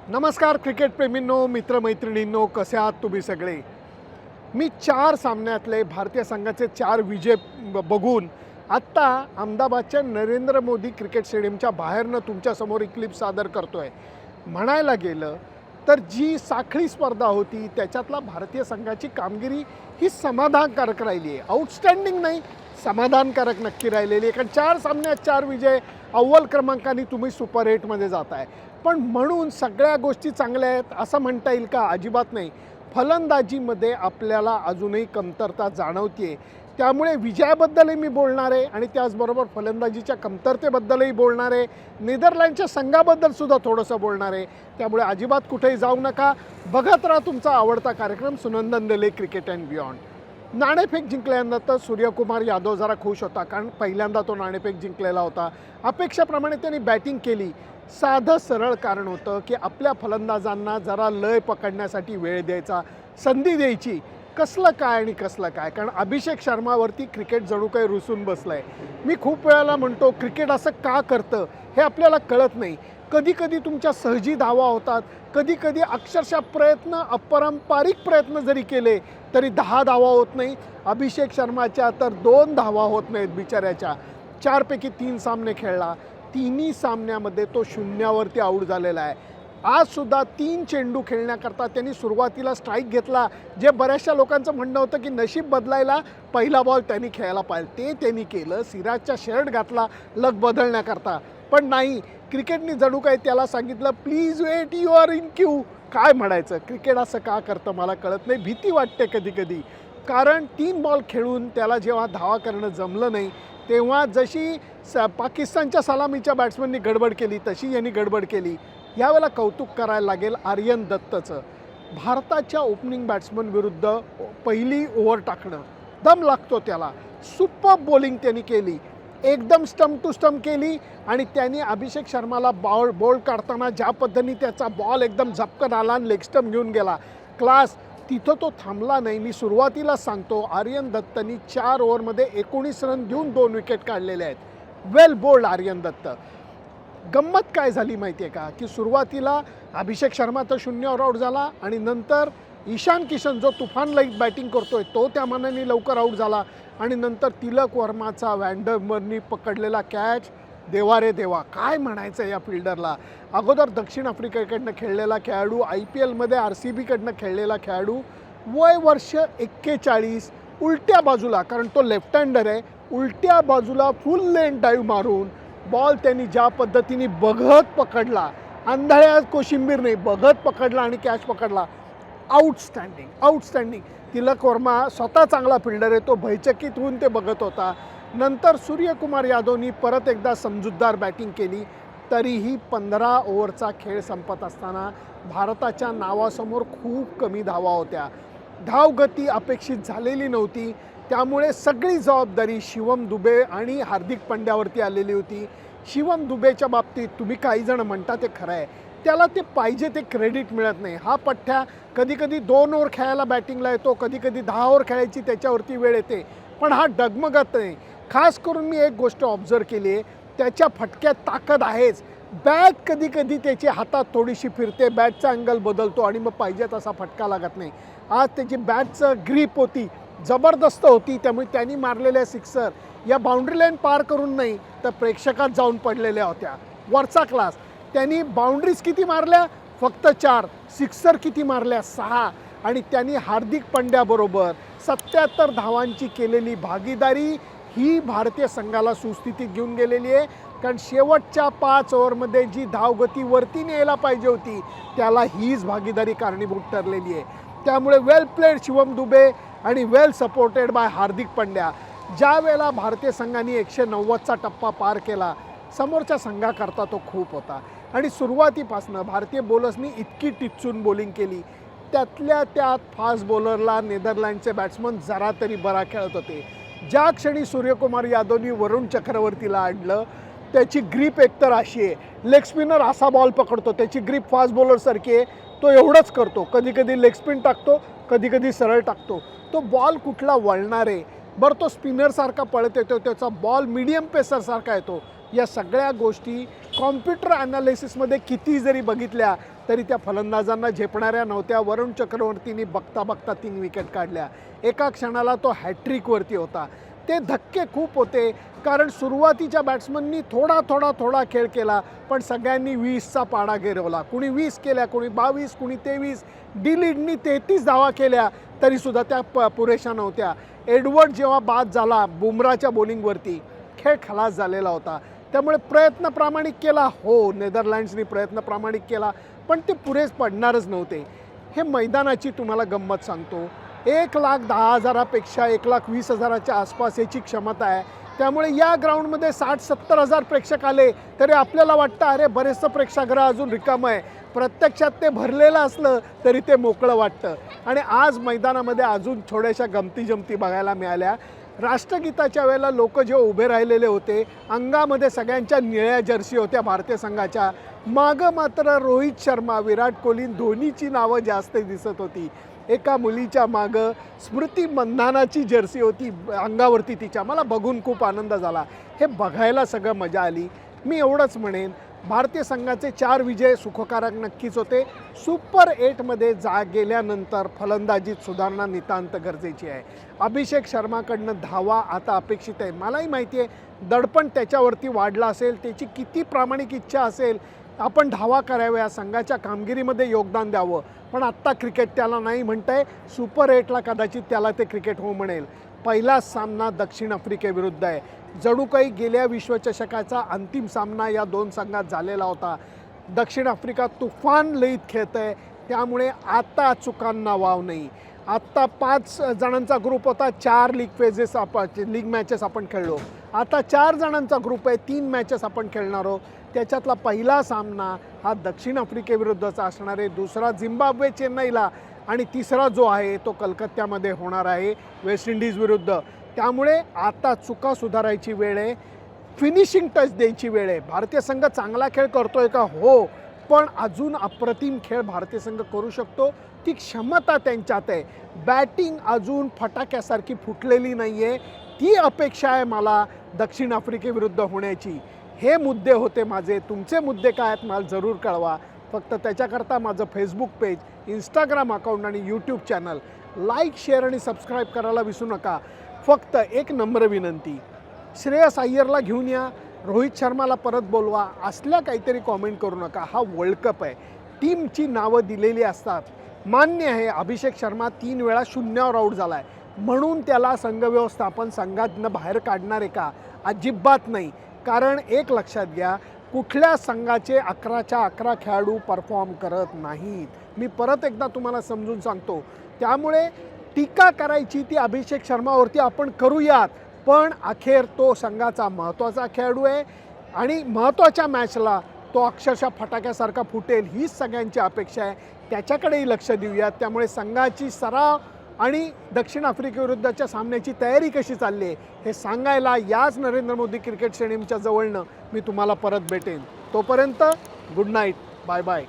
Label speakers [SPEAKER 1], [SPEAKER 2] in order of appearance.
[SPEAKER 1] नमस्कार क्रिकेट प्रेमींनो, मित्रमैत्रिणींनो, कसे आहात तुम्ही सगळे. मी 4 सामन्यातले भारतीय संघाचे 4 विजय बघून आत्ता अहमदाबादच्या नरेंद्र मोदी क्रिकेट स्टेडियमच्या बाहेरनं तुमच्यासमोर एक क्लिप सादर करतो आहे. म्हणायला गेलं तर जी साखळी स्पर्धा होती त्याच्यातला भारतीय संघाची कामगिरी ही समाधानकारक राहिली आहे. आउटस्टँडिंग नाही, समाधानकारक नक्की राहिलेली आहे. कारण 4 सामन्यात 4 विजय, अव्वल क्रमांकाने तुम्ही सुपर 8मध्ये जात आहे. पण म्हणून सगळ्या गोष्टी चांगल्या आहेत असं म्हणता येईल का? अजिबात नाही. फलंदाजीमध्ये आपल्याला अजूनही कमतरता जाणवते. त्यामुळे विजयाबद्दलही मी बोलणार आहे आणि त्याचबरोबर फलंदाजीच्या कमतरतेबद्दलही बोलणार आहे. नेदरलँडच्या संघाबद्दलसुद्धा थोडंसं बोलणार आहे. त्यामुळे अजिबात कुठेही जाऊ नका. बघत राहा तुमचा आवडता कार्यक्रम सुनंदन दिले क्रिकेट अँड बियॉन्ड. नाणेफेक जिंकल्यानंतर सूर्यकुमार यादव जरा खुश होता, कारण पहिल्यांदा तो नाणेफेक जिंकलेला होता. अपेक्षेप्रमाणे त्यांनी बॅटिंग केली. साधं सरळ कारण होतं की आपल्या फलंदाजांना जरा लय पकडण्यासाठी वेळ द्यायचा, संधी द्यायची. कसलं काय आणि कसलं काय, कारण अभिषेक शर्मावरती क्रिकेट जणू काही रुसून बसलं आहे. मी खूप वेळेला म्हणतो क्रिकेट असं का करतं हे आपल्याला कळत नाही. कधी कधी तुमच्या सहजी धावा होतात, कधी कधी अक्षरशः अपारंपरिक प्रयत्न जरी केले तरी 10 धावा होत नाही. अभिषेक शर्माच्या तर 2 धावा होत नाहीत बिचाऱ्याच्या. 4 पैकी 3 सामने खेळला, तिन्ही सामन्यामध्ये तो शून्यावरती आऊट झालेला आहे. आजसुद्धा 3 चेंडू खेळण्याकरता त्यांनी सुरुवातीला स्ट्राईक घेतला, जे बऱ्याचशा लोकांचं म्हणणं होतं की नशीब बदलायला पहिला बॉल त्यांनी खेळायला पाहिजे. ते त्यांनी केलं. सिराजचा शर्ट घातला लक बदलण्याकरता, पण नाही. क्रिकेटने जणू काही त्याला सांगितलं please wait, you are in queue. काय म्हणायचं, क्रिकेट असं का करतं मला कळत नाही. भीती वाटते कधी कधी, कारण 3 बॉल खेळून त्याला जेव्हा धावा करणं जमलं नाही तेव्हा जशी पाकिस्तानच्या सलामीच्या बॅट्समननी गडबड केली तशी यांनी गडबड केली. यावेळेला कौतुक करायला लागेल आर्यन दत्तचं. भारताच्या ओपनिंग बॅट्समन विरुद्ध पहिली ओव्हर टाकणं दम लागतो त्याला. सुपर बॉलिंग त्यांनी केली, एकदम स्टंप टू स्टंप केली. आणि त्यांनी अभिषेक शर्माला बॉल काढताना ज्या पद्धतीने त्याचा बॉल एकदम झपकन आला आणि लेग स्टंप घेऊन गेला, क्लास. तिथं तो थांबला नाही. मी सुरुवातीलाच सांगतो, आर्यन दत्तनी 4 ओव्हरमध्ये 19 रन देऊन 2 विकेट काढलेले आहेत. वेल बोल्ड आर्यन दत्त. गंमत काय झाली माहिती आहे का, की सुरुवातीला अभिषेक शर्मा तर 0वर आऊट झाला आणि नंतर ईशान किशन जो तुफान लाईक बॅटिंग करतोय तो त्या मानाने लवकर आऊट झाला. आणि नंतर तिलक वर्माचा वॅन्डरमरनी पकडलेला कॅच, देवा रे देवा, काय म्हणायचं या फिल्डरला. अगोदर दक्षिण आफ्रिकेकडनं खेळलेला खेळाडू, IPLमध्ये RCBकडनं खेळलेला खेळाडू, वय वर्ष 41, उलट्या बाजूला, कारण तो लेफ्ट हँडर आहे, उलट्या बाजूला फुल लेंथ डाईव्ह मारून बॉल त्यांनी ज्या पद्धतीने बघत पकडला, आंधळ्या कोशिंबीर नाही, बघत पकडला आणि कॅच पकडला. Outstanding, outstanding. तिलक वर्मा स्वतः चांगला फिल्डर आहे, तो भयचकित होऊन ते बघत होता. नंतर सूर्यकुमार यादवनी परत एकदा समजूतदार बॅटिंग केली. तरीही 15 ओव्हरचा खेळ संपत असताना भारताच्या नावासमोर खूप कमी धावा होत्या. धावगती अपेक्षित झालेली नव्हती. त्यामुळे सगळी जबाबदारी शिवम दुबे आणि हार्दिक पंड्यावरती आलेली होती. शिवम दुबेच्या बाबतीत तुम्ही काही जण म्हणता ते खरं आहे, त्याला ते पाहिजे ते क्रेडिट मिळत नाही. हा पठ्ठ्या कधी कधी 2 ओव्हर खेळायला बॅटिंगला येतो, कधी कधी 10 ओव्हर खेळायची त्याच्यावरती वेळ येते, पण हा डगमगत नाही. खास करून मी एक गोष्ट ऑब्झर्व केली आहे, त्याच्या फटक्यात ताकद आहेच. बॅट कधी कधी त्याची हातात थोडीशी फिरते, बॅटचा अँगल बदलतो आणि मग पाहिजे तसा फटका लागत नाही. आज त्याची बॅटचं ग्रीप होती, जबरदस्त होती. त्यामुळे त्यांनी मारलेल्या सिक्सर या बाउंड्री लाईन पार करून नाही तर प्रेक्षकात जाऊन पडलेल्या होत्या. वरचा क्लास. त्यांनी बाउंड्रीज किती मारल्या? फक्त 4. सिक्सर किती मारल्या? 6. आणि त्यांनी हार्दिक पंड्याबरोबर 77 धावांची केलेली भागीदारी ही भारतीय संघाला सुस्थितीत घेऊन गेलेली आहे. कारण शेवटच्या 5 ओव्हरमध्ये जी धावगती वरती न्यायला पाहिजे होती त्याला हीच भागीदारी कारणीभूत ठरलेली आहे. त्यामुळे वेल प्लेड शिवम दुबे आणि वेल सपोर्टेड बाय हार्दिक पंड्या. ज्या वेळेला भारतीय संघाने 190चा टप्पा पार केला, समोरच्या संघाकरता तो खूप होता. आणि सुरुवातीपासून भारतीय बॉलर्सनी इतकी टिचून बॉलिंग केली, त्यातल्या त्यात फास्ट बॉलरला नेदरलँडचे बॅट्समन जरा तरी बरा खेळत होते. ज्या क्षणी सूर्यकुमार यादवनी वरुण चक्रवर्तीला आणलं, त्याची ग्रीप एकतर अशी आहे, लेग स्पिनर असा बॉल पकडतो, त्याची ग्रीप फास्ट बॉलरसारखी आहे, तो एवढंच करतो. कधी कधी लेग स्पिन टाकतो, कधी कधी सरळ टाकतो. तो बॉल कुठला वळणार आहे, बरं तो स्पिनरसारखा पळत येतो, त्याचा बॉल मीडियम पेसरसारखा येतो. या सगळ्या गोष्टी कॉम्प्युटर ॲनालिसिसमध्ये किती जरी बघितल्या तरी त्या फलंदाजांना झेपणाऱ्या नव्हत्या. वरुण चक्रवर्तींनी बघता बघता 3 विकेट काढल्या. एका क्षणाला तो हॅट्रिकवरती होता. ते धक्के खूप होते, कारण सुरुवातीच्या बॅट्समननी थोडा खेळ केला, पण सगळ्यांनी 20चा पाडा गिरवला. कुणी 20 केल्या, कुणी 22, कुणी 23. डी-लीडनी 33 धावा केल्या तरीसुद्धा त्या पुरेशा नव्हत्या. एडवर्ड जेव्हा बाद झाला बुमराच्या बॉलिंगवरती, खेळ खलास झालेला होता. त्यामुळे प्रयत्न प्रामाणिक केला, हो नेदरलँड्सनी प्रयत्न प्रामाणिक केला, पण ते पुरेच पडणारच नव्हते. हे मैदानाची तुम्हाला गंमत सांगतो, 1,10,000 पेक्षा 1,20,000च्या आसपास याची क्षमता आहे. त्यामुळे या ग्राउंडमध्ये 60-70 हजार प्रेक्षक आले तरी आपल्याला वाटतं अरे बरेचसं प्रेक्षागृह अजून रिकामं आहे. प्रत्यक्षात ते भरलेलं असलं तरी ते मोकळं वाटतं. आणि आज मैदानामध्ये अजून थोड्याशा गमती बघायला मिळाल्या. राष्ट्रगीताच्या वेळेला लोक जे उभे राहिलेले होते, अंगामध्ये सगळ्यांच्या निळ्या जर्सी होत्या भारतीय संघाच्या. मागं मात्र रोहित शर्मा, विराट कोहली, धोनीची नावं जास्त दिसत होती. एका मुलीच्या मागं स्मृती मंधानाची जर्सी होती अंगावरती तिच्या. मला बघून खूप आनंद झाला. हे बघायला सगळं मजा आली. मी एवढंच म्हणेन, भारतीय संघाचे 4 विजय सुखकारक नक्कीच होते. सुपर 8मध्ये गेल्यानंतर फलंदाजीत सुधारणा नितांत गरजेची आहे. अभिषेक शर्माकडनं धावा आता अपेक्षित आहे. मलाही माहिती आहे दडपण त्याच्यावरती वाढला असेल, त्याची किती प्रामाणिक इच्छा असेल, आपण धावा कराव्या, संघाच्या कामगिरीमध्ये योगदान द्यावं, पण आत्ता क्रिकेट त्याला नाही म्हणतंय. सुपर 8ला कदाचित त्याला ते क्रिकेट हो म्हणेल. पहिला सामना दक्षिण आफ्रिकेविरुद्ध आहे. जणू काही गेल्या विश्वचषकाचा अंतिम सामना या 2 संघात झालेला होता. दक्षिण आफ्रिका तुफान लयीत खेळतं आहे, त्यामुळे आता चुकांना वाव नाही. आत्ता 5 जणांचा ग्रुप होता, 4 लीग मॅचेस आपण खेळलो. आता 4 जणांचा ग्रुप आहे, 3 मॅचेस आपण खेळणार आहोत. त्याच्यातला पहिला सामना हा दक्षिण आफ्रिकेविरुद्धचा असणार आहे, दुसरा झिम्बाब्वे चेन्नईला, आणि तिसरा जो आहे तो कलकत्त्यामध्ये होणार आहे वेस्ट इंडिज विरुद्ध. त्यामुळे आता चुका सुधारायची वेळ आहे, फिनिशिंग टच द्यायची वेळ आहे. भारतीय संघ चांगला खेळ करतोय का? हो, पण अजून अप्रतिम खेळ भारतीय संघ करू शकतो. ती क्षमता त्यांच्यात आहे. बॅटिंग अजून फटाक्यासारखी फुटलेली नाही आहे. ती अपेक्षा आहे मला दक्षिण आफ्रिकेविरुद्ध होण्याची. हे मुद्दे होते माझे. तुमचे मुद्दे काय आहेत मला जरूर कळवा. फक्त त्याच्याकरता माझं फेसबुक पेज, इंस्टाग्राम अकाउंट आणि यूट्यूब चॅनल लाईक, शेअर आणि सबस्क्राईब करायला विसरू नका. फक्त एक नम्र विनंती, श्रेयस अय्यरला घेऊन या, रोहित शर्माला परत बोलवा, असल्या काहीतरी कॉमेंट करू नका. हा वर्ल्ड कप आहे, टीमची नावं दिलेली असतात. मान्य आहे अभिषेक शर्मा 3 वेळा 0वर आऊट झाला आहे, म्हणून त्याला संघ व्यवस्थापन संघातनं बाहेर काढणार आहे का? अजिबात नाही. कारण एक लक्षात घ्या, कुठल्या संघाचे 11च्या 11 खेळाडू परफॉर्म करत नाहीत. मी परत एकदा तुम्हाला समजून सांगतो. त्यामुळे टीका करायची ती अभिषेक शर्मावरती आपण करूयात, पण अखेर तो संघाचा महत्त्वाचा खेळाडू आहे आणि महत्त्वाच्या मॅचला तो अक्षरशः फटाक्यासारखा फुटेल, हीच सगळ्यांची अपेक्षा आहे. त्याच्याकडेही लक्ष देऊयात. त्यामुळे संघाची सराव आणि दक्षिण आफ्रिकेविरुद्धच्या सामन्याची तयारी कशी चालली आहे हे सांगायला याच नरेंद्र मोदी क्रिकेट स्टेडियमच्या जवळनं मी तुम्हाला परत भेटेन. तोपर्यंत गुड नाईट, बाय बाय.